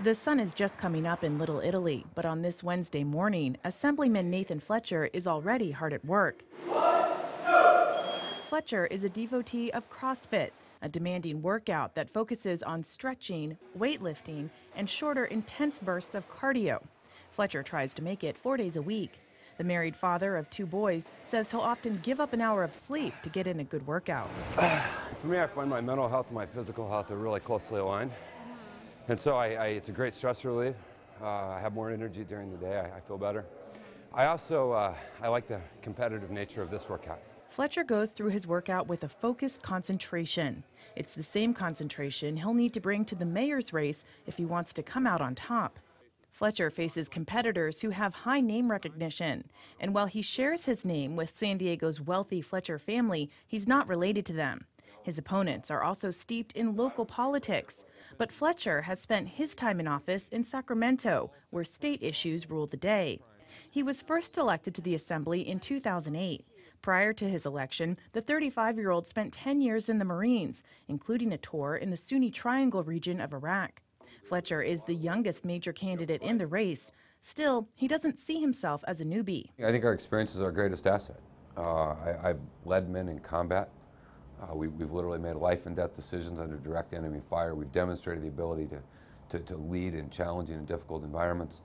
The sun is just coming up in Little Italy, but on this Wednesday morning, Assemblyman Nathan Fletcher is already hard at work. Fletcher is a devotee of CrossFit, a demanding workout that focuses on stretching, weightlifting, and shorter, intense bursts of cardio. Fletcher tries to make it 4 days a week. The married father of 2 boys says he'll often give up an hour of sleep to get in a good workout. For me, I find my mental health and my physical health are really closely aligned. And so it's a great stress relief. I have more energy during the day. I feel better. I also I like the competitive nature of this workout. Fletcher goes through his workout with a focused concentration. It's the same concentration he'll need to bring to the mayor's race if he wants to come out on top. Fletcher faces competitors who have high name recognition. And while he shares his name with San Diego's wealthy Fletcher family, he's not related to them. His opponents are also steeped in local politics. But Fletcher has spent his time in office in Sacramento, where state issues rule the day. He was first elected to the Assembly in 2008. Prior to his election, the 35-year-old spent 10 years in the Marines, including a tour in the Sunni Triangle region of Iraq. Fletcher is the youngest major candidate in the race. Still, he doesn't see himself as a newbie. I think our experience is our greatest asset. I've led men in combat. We've literally made life and death decisions under direct enemy fire. We've demonstrated the ability to lead in challenging and difficult environments.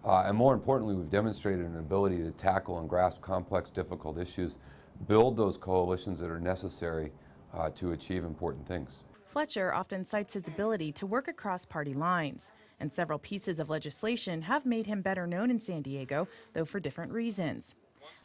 And more importantly, we've demonstrated an ability to tackle and grasp complex, difficult issues, build those coalitions that are necessary to achieve important things. Fletcher often cites his ability to work across party lines, and several pieces of legislation have made him better known in San Diego, though for different reasons.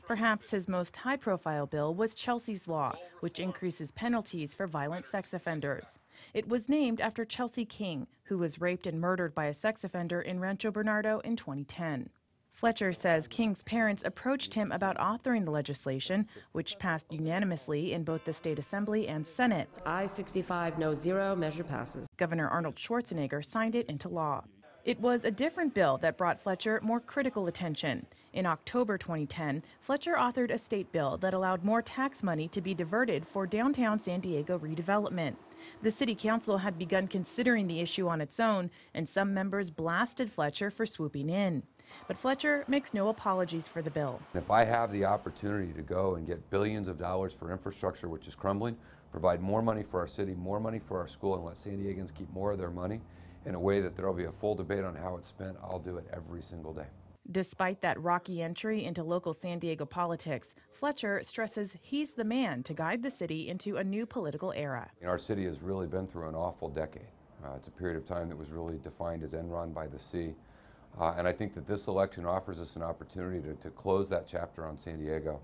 Perhaps his most high-profile bill was Chelsea's Law, which increases penalties for violent sex offenders. It was named after Chelsea King, who was raped and murdered by a sex offender in Rancho Bernardo in 2010. Fletcher says King's parents approached him about authoring the legislation, which passed unanimously in both the state assembly and Senate. Ayes 65, no 0, measure passes. Governor Arnold Schwarzenegger signed it into law. It was a different bill that brought Fletcher more critical attention. In October 2010, Fletcher authored a state bill that allowed more tax money to be diverted for downtown San Diego redevelopment. The city council had begun considering the issue on its own, and some members blasted Fletcher for swooping in. But Fletcher makes no apologies for the bill. If I have the opportunity to go and get billions of dollars for infrastructure which is crumbling, provide more money for our city, more money for our school, and let San Diegans keep more of their money in a way that there will be a full debate on how it's spent, I'll do it every single day. Despite that rocky entry into local San Diego politics, Fletcher stresses he's the man to guide the city into a new political era. Our city has really been through an awful decade. It's a period of time that was really defined as Enron by the sea. And I think that this election offers us an opportunity to close that chapter on San Diego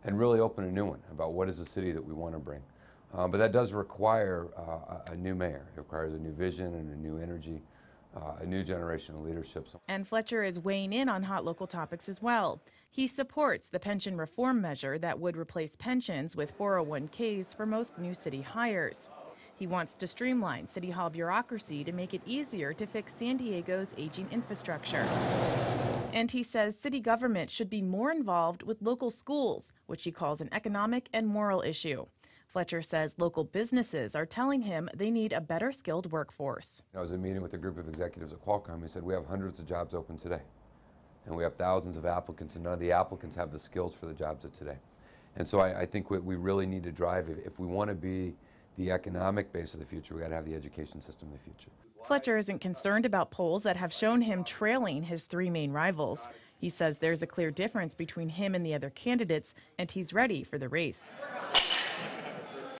and really open a new one about what is the city that we want to bring. But that does require a new mayor. It requires a new vision and a new energy, a new generation of leadership. And Fletcher is weighing in on hot local topics as well. He supports the pension reform measure that would replace pensions with 401ks for most new city hires. He wants to streamline City Hall bureaucracy to make it easier to fix San Diego's aging infrastructure. And he says city government should be more involved with local schools, which he calls an economic and moral issue. Fletcher says local businesses are telling him they need a better skilled workforce. I was in a meeting with a group of executives at Qualcomm. He said, we have hundreds of jobs open today, and we have thousands of applicants, and none of the applicants have the skills for the jobs of today. And so I think what we really need to drive, if we want to be the economic base of the future, we got to have the education system of the future. Fletcher isn't concerned about polls that have shown him trailing his 3 main rivals. He says there's a clear difference between him and the other candidates, and he's ready for the race.